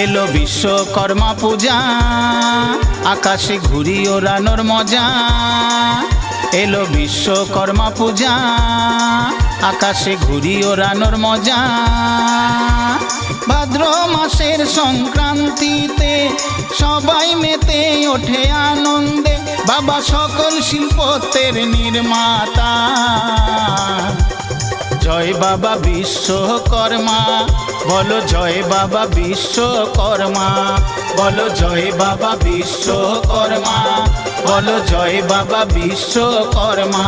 এলো বিশ্বকর্মা পূজা, আকাশে ঘুড়ি ওড়ানোর মজা। এলো বিশ্বকর্মা পূজা, আকাশে ঘুড়ি ওড়ানোর মজা। ভাদ্র মাসের সংক্রান্তিতে সবাই মেতে ওঠে আনন্দে, বাবা সকল শিল্পের নির্মাতা। জয় বাবা বিশ্বকর্মা, বলো জয় বাবা বিশ্বকর্মা, বলো জয় বাবা বিশ্বকর্মা, বলো জয় বাবা বিশ্বকর্মা।